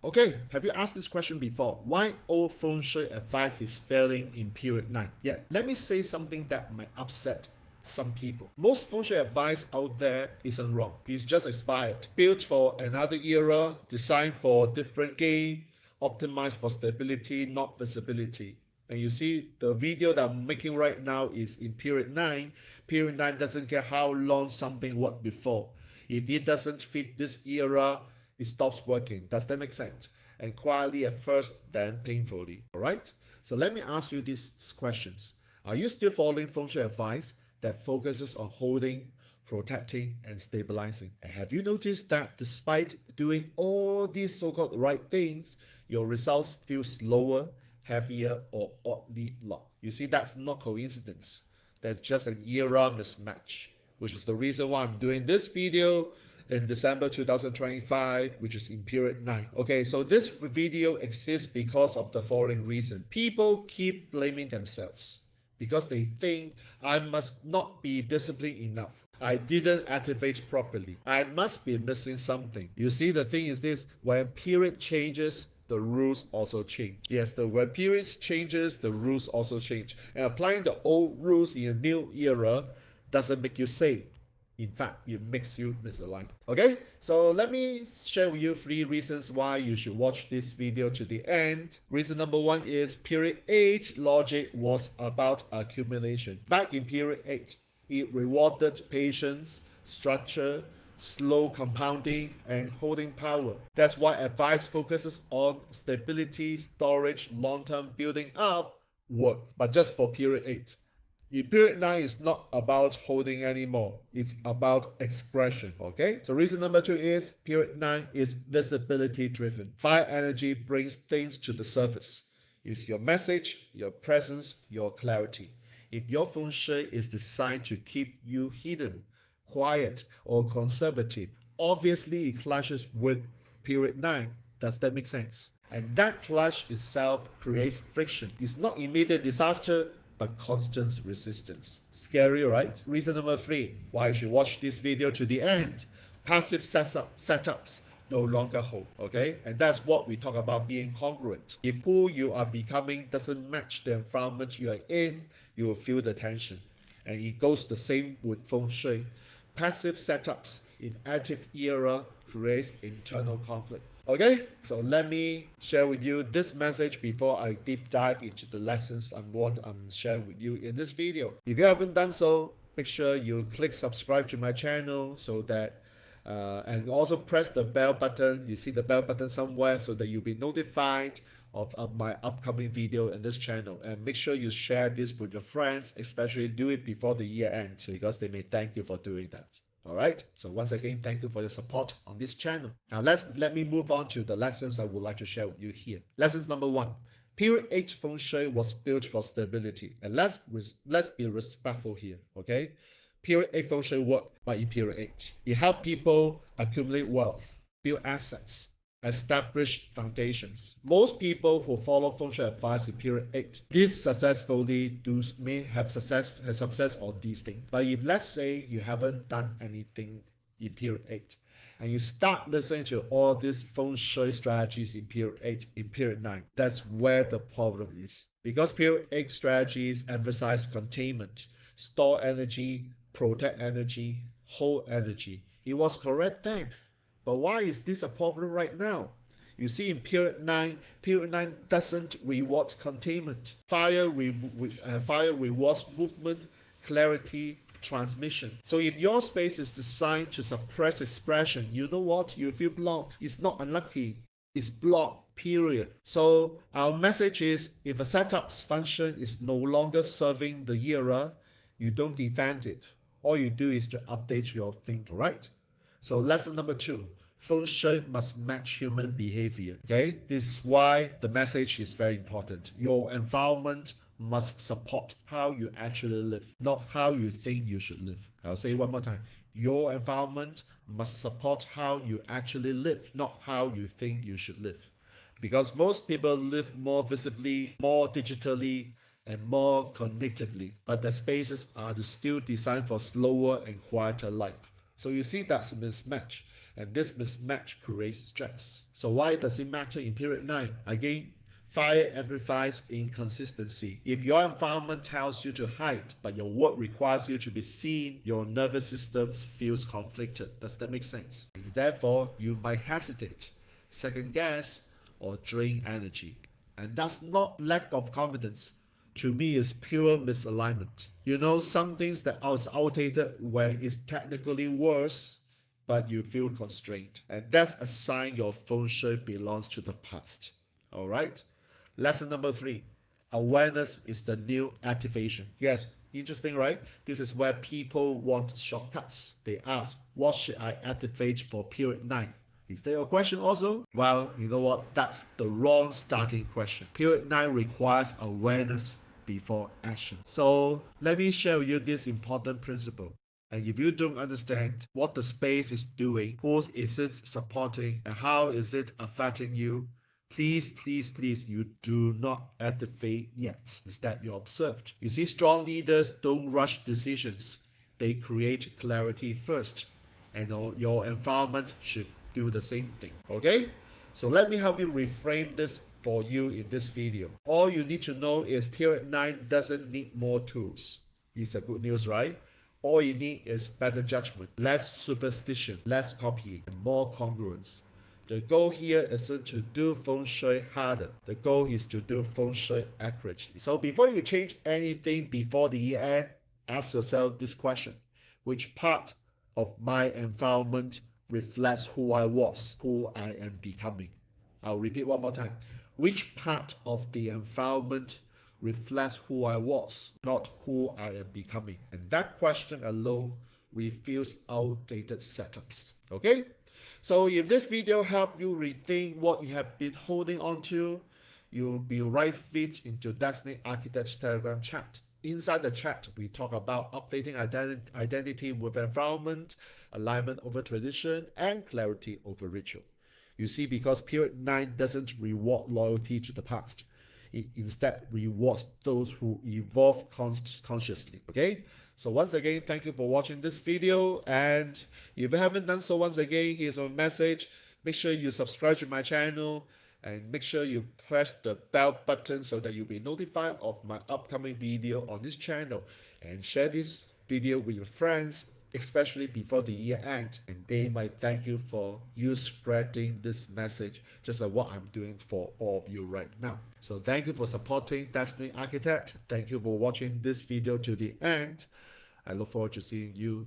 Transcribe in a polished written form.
Okay, have you asked this question before? Why old Feng Shui advice is failing in period 9? Yeah, let me say something that might upset some people. Most Feng Shui advice out there isn't wrong. It's just expired. Built for another era, designed for different game, optimized for stability, not visibility. And you see the video that I'm making right now is in period 9. Period 9 doesn't care how long something worked before. If it doesn't fit this era, it stops working. Does that make sense? And quietly at first, then painfully. All right? So let me ask you these questions. Are you still following Feng Shui advice that focuses on holding, protecting, and stabilizing? And have you noticed that despite doing all these so-called right things, your results feel slower, heavier, or oddly long? You see, that's not coincidence. That's just an era mismatch, which is the reason why I'm doing this video in December 2025, which is in period 9. Okay, so this video exists because of the following reason. People keep blaming themselves because they think I must not be disciplined enough. I didn't activate properly. I must be missing something. You see, the thing is this, when period changes, the rules also change. Yes, when periods changes, the rules also change. And applying the old rules in a new era doesn't make you safe. In fact, it makes you misaligned. Okay, so let me share with you 3 reasons why you should watch this video to the end. Reason number 1 is period 8 logic was about accumulation. Back in period 8, it rewarded patience, structure, slow compounding, and holding power. That's why advice focuses on stability, storage, long-term building up, work, but just for period 8. Period 9 is not about holding anymore. It's about expression, okay? So reason number 2 is period 9 is visibility driven. Fire energy brings things to the surface. It's your message, your presence, your clarity. If your Feng Shui is designed to keep you hidden, quiet, or conservative, obviously it clashes with period 9. Does that make sense? And that clash itself creates friction. It's not immediate disaster, but constant resistance. Scary, right? Reason number 3, why you should watch this video to the end. Passive setups no longer hold, okay? And that's what we talk about being congruent. If who you are becoming doesn't match the environment you are in, you will feel the tension. And it goes the same with Feng Shui. Passive setups in active era creates internal conflict. Okay, so let me share with you this message before I deep dive into the lessons I'm sharing with you in this video. If you haven't done so, make sure you click subscribe to my channel so that and also press the bell button. You see the bell button somewhere so that you'll be notified of my upcoming video in this channel. And make sure you share this with your friends, especially do it before the year end because they may thank you for doing that. Alright, so once again, thank you for your support on this channel. Now let me move on to the lessons I would like to share with you here. Lessons number 1. Period 8 Feng Shui was built for stability. And let's be respectful here, okay? Period 8 Feng Shui worked by in period 8. It helped people accumulate wealth, build assets, establish foundations. Most people who follow Feng Shui advice in period 8 did successfully may have success on these things. But if let's say you haven't done anything in period 8 and you start listening to all these Feng Shui strategies in period 8, in period 9, that's where the problem is. Because period 8 strategies emphasize containment, store energy, protect energy, hold energy. It was correct then. But why is this a problem right now? You see, in period 9 doesn't reward containment. Fire rewards movement, clarity, transmission. So if your space is designed to suppress expression, you know what? You feel blocked. It's not unlucky. It's blocked, period. So our message is, if a setup's function is no longer serving the era, you don't defend it. All you do is to update your thinking, right? So lesson number 2, Feng Shui must match human behavior. Okay, this is why the message is very important. Your environment must support how you actually live, not how you think you should live. I'll say it one more time. Your environment must support how you actually live, not how you think you should live. Because most people live more visibly, more digitally, and more connectedly, but their spaces are still designed for slower and quieter life. So you see that's a mismatch. And this mismatch creates stress. So why does it matter in period 9? Again, fire amplifies inconsistency. If your environment tells you to hide, but your work requires you to be seen, your nervous system feels conflicted. Does that make sense? Therefore, you might hesitate, second guess, or drain energy. And that's not lack of confidence. To me, it's pure misalignment. You know, some things that are outdated when it's technically worse, but you feel constrained. And that's a sign your Feng Shui belongs to the past. All right? Lesson number 3. Awareness is the new activation. Yes, interesting, right? This is where people want shortcuts. They ask, what should I activate for period 9? Is there a question also? Well, you know what? That's the wrong starting question. Period 9 requires awareness before action. So let me share with you this important principle. And if you don't understand what the space is doing, who is it supporting, and how is it affecting you, please, you do not activate yet. Instead, you observed. You see, strong leaders don't rush decisions. They create clarity first. And your environment should do the same thing. Okay? So let me help you reframe this for you in this video. All you need to know is period 9 doesn't need more tools. It's a good news, right? All you need is better judgment, less superstition, less copying, and more congruence. The goal here isn't to do Feng Shui harder. The goal is to do Feng Shui accurately. So before you change anything before the year end, ask yourself this question. Which part of my environment reflects who I was, who I am becoming? I'll repeat one more time. Which part of the environment reflects who I was, not who I am becoming? And that question alone reveals outdated setups. Okay? So if this video helped you rethink what you have been holding on to, you'll be right fit into Destiny Architect's Telegram chat. Inside the chat, we talk about updating identity with environment, alignment over tradition, and clarity over ritual. You see, because period 9 doesn't reward loyalty to the past. It instead rewards those who evolve consciously. Okay? So once again, thank you for watching this video. And if you haven't done so, once again, here's a message. Make sure you subscribe to my channel and make sure you press the bell button so that you'll be notified of my upcoming video on this channel. And share this video with your friends, especially before the year end, and they might thank you for you spreading this message, just like what I'm doing for all of you right now. So thank you for supporting Destiny Architect. Thank you for watching this video to the end. I look forward to seeing you